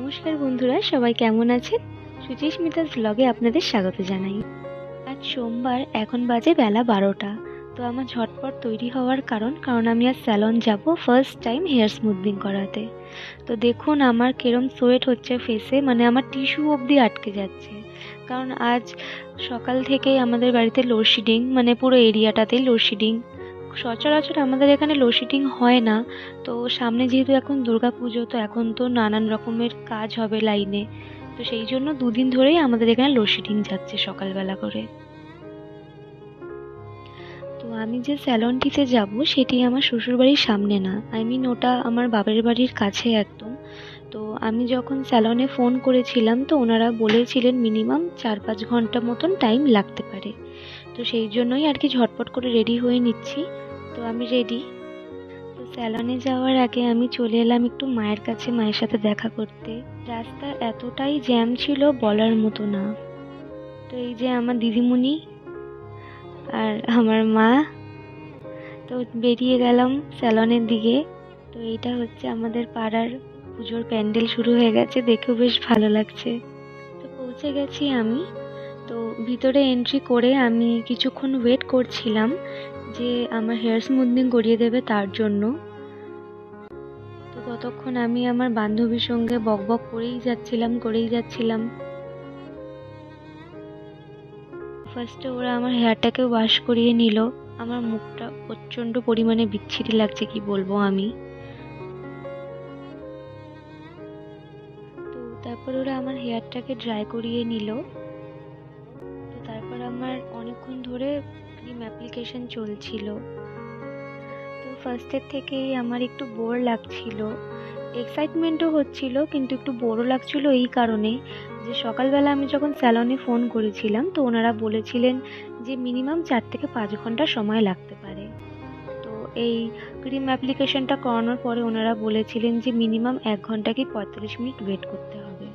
নমস্কার বন্ধুরা, সবাই কেমন আছেন? সুচিস্মিতাস ব্লগে আপনাদের স্বাগত জানাই। আজ সোমবার, এখন বাজে বেলা 12টা। তো আমার ঝটপট তৈরি হওয়ার কারণ আমি আজ স্যালন যাব ফার্স্ট টাইম হেয়ার স্মুথনিং করাতে। তো দেখুন আমার কিরম সোয়েট হচ্ছে ফেসে, মানে আমার টিস্যু অবধি আটকে যাচ্ছে। কারণ আজ সকাল থেকেই আমাদের বাড়িতে লোডশেডিং, মানে পুরো এরিয়াটাতেই লোডশেডিং। সচরাচর আমাদের এখানে লোডশেডিং হয় না। তো সামনে যেহেতু এখন দুর্গাপুজো, তো এখন তো নানান রকমের কাজ হবে লাইনে। তো সেই জন্য দুদিন ধরেই আমাদের এখানে লোডশেডিং যাচ্ছে সকালবেলা করে। তো আমি যে স্যালনটিতে যাব সেটি আমার শ্বশুরবাড়ির সামনে না, ওটা আমার বাপের বাড়ির কাছে একদম। তো আমি যখন স্যালনে ফোন করেছিলাম, তো ওনারা বলেছিলেন মিনিমাম 4-5 ঘন্টা মতন টাইম লাগতে পারে। তো সেই জন্যই আর কি ঝটপট করে রেডি হয়ে নিচ্ছি। তো আমি রেডি। তো স্যালনে যাওয়ার আগে আমি চলে এলাম একটু মায়ের কাছে, মায়ের সাথে দেখা করতে। রাস্তা এতটাই জ্যাম ছিল বলার মতো না। তো এই যে আমার দিদিমণি আর আমার মা, তো বেরিয়ে গেলাম স্যালনের দিকে। তো এইটা হচ্ছে আমাদের পাড়ার পুজোর প্যান্ডেল শুরু হয়ে গেছে, দেখেও বেশ ভালো লাগছে। তো পৌঁছে গেছি আমি। তো ভিতরে এন্ট্রি করে আমি কিছুক্ষণ ওয়েট করছিলাম যে আমার হেয়ার স্মুথনিং করিয়ে দেবে তার জন্য। তো ততক্ষণ আমি আমার বান্ধবীর সঙ্গে বকবক করেই যাচ্ছিলাম। ফার্স্টে ওরা আমার হেয়ারটাকে ওয়াশ করিয়ে নিল। আমার মুখটা প্রচণ্ড পরিমাণে বিচ্ছিরি লাগছে, কি বলবো আমি। তো তারপর ওরা আমার হেয়ারটাকে ড্রাই করিয়ে নিল। তো তারপর আমার অনেকক্ষণ ধরে ক্রিম অ্যাপ্লিকেশন চলছিল। তো ফার্স্টের থেকেই আমার একটু বোর লাগছিল, এক্সাইটমেন্টও হচ্ছিল, কিন্তু একটু বোরও লাগছিল এই কারণে যে সকালবেলা আমি যখন স্যালনে ফোন করেছিলাম, তো ওনারা বলেছিলেন যে মিনিমাম 4 থেকে 5 ঘন্টা সময় লাগতে পারে। তো এই ক্রিম অ্যাপ্লিকেশনটা করানোর পরে ওনারা বলেছিলেন যে মিনিমাম 1 ঘন্টা কি 45 মিনিট ওয়েট করতে হবে।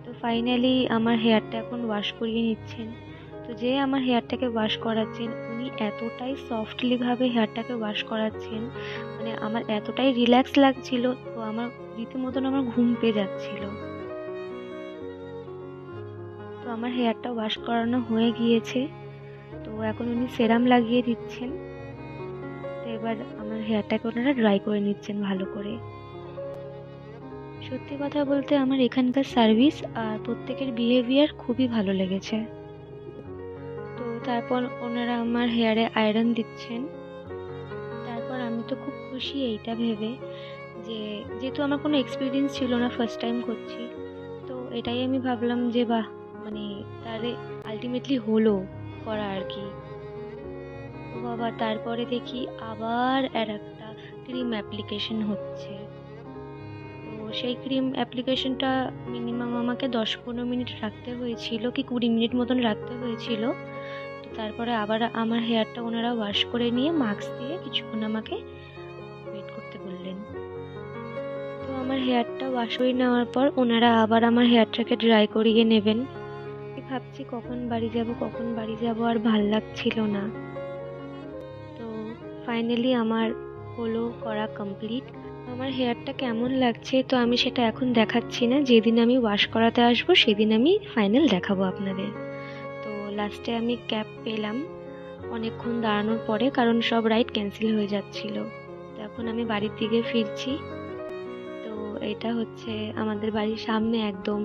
তো ফাইনালি আমার হেয়ারটা এখন ওয়াশ করিয়ে নিচ্ছেন। তো যে আমার হেয়ারটাকে ওয়াশ করাচ্ছেন উনি এতটাই সফটলি ভাবে হেয়ারটাকে ওয়াশ করাচ্ছেন, মানে আমার এতটাই রিল্যাক্স লাগছিল, তো আমার রীতিমতন আমার ঘুম পেয়ে যাচ্ছিল। তো আমার হেয়ারটা ওয়াশ করানো হয়ে গিয়েছে। তো এখন উনি সেরাম লাগিয়ে দিচ্ছেন। তো এবার আমার হেয়ারটাকে ওনারা ড্রাই করে নিচ্ছেন ভালো করে। সত্যি কথা বলতে আমার এখানকার সার্ভিস আর প্রত্যেকের বিহেভিয়ার খুবই ভালো লেগেছে। তো তারপর ওনারা আমার হেয়ারে আয়রন দিচ্ছেন। তারপর আমি তো খুব খুশি এইটা ভেবে যে যেহেতু আমার কোনো এক্সপিরিয়েন্স ছিল না, ফার্স্ট টাইম করছি, তো এটাই আমি ভাবলাম যে বাহ, মানে তাহলে আলটিমেটলি হলো করা আর কি। ও বাবা, তারপরে দেখি আবার আর একটা ক্রিম অ্যাপ্লিকেশন হচ্ছে। তো সেই ক্রিম অ্যাপ্লিকেশনটা মিনিমাম আমাকে 10-15 মিনিট রাখতে হয়েছিল, কি 20 মিনিট মতন রাখতে হয়েছিল। তো তারপরে আবার আমার হেয়ারটা ওনারা ওয়াশ করে নিয়ে মাস্ক দিয়ে কিছুক্ষণ আমাকে ওয়েট করতে বললেন। তো আমার হেয়ারটা ওয়াশ করে নেওয়ার পর ওনারা আবার আমার হেয়ারটাকে ড্রাই করিয়ে নেবেন। ভাবছি কখন বাড়ি যাব আর ভাল লাগছিল না। তো ফাইনালি আমার হলো করা কমপ্লিট। আমার হেয়ারটা কেমন লাগছে তো আমি সেটা এখন দেখাচ্ছি না, যেদিন আমি ওয়াশ করাতে আসবো সেদিন আমি ফাইনাল দেখাবো আপনাদের। তো লাস্টে আমি ক্যাব পেলাম অনেকক্ষণ দাঁড়ানোর পরে, কারণ সব রাইড ক্যান্সেল হয়ে যাচ্ছিল। তো এখন আমি বাড়ির দিকে ফিরছি। তো এটা হচ্ছে আমাদের বাড়ির সামনে একদম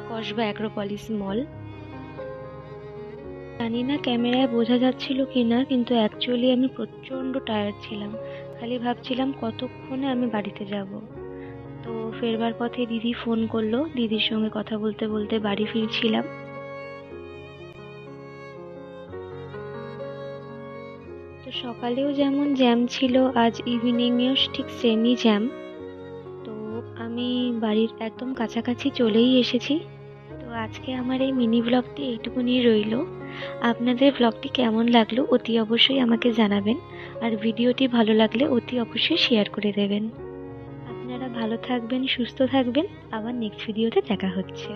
কসবা অ্যাক্রোপলিস মল। জানি না ক্যামেরায় বোঝা যাচ্ছিল কি না, কিন্তু অ্যাকচুয়ালি আমি প্রচণ্ড টায়ার্ড ছিলাম। খালি ভাবছিলাম কতক্ষণে আমি বাড়িতে যাব। তো ফেরবার পথে দিদি ফোন করলো, দিদির সঙ্গে কথা বলতে বলতে বাড়ি ফিরছিলাম। তো সকালেও যেমন জ্যাম ছিল, আজ ইভিনিংয়েও ঠিক সেমই জ্যাম। তো আমি বাড়ির একদম কাছাকাছি চলেই এসেছি। তো আজকে আমার এই মিনি ব্লগটি এইটুকুনি রইল। আপনাদের ব্লগটি কেমন লাগলো অতি অবশ্যই আমাকে জানাবেন, আর ভিডিওটি ভালো লাগলে অতি অবশ্যই শেয়ার করে দেবেন। আপনারা ভালো থাকবেন, সুস্থ থাকবেন, আবার নেক্সট ভিডিওতে দেখা হচ্ছে।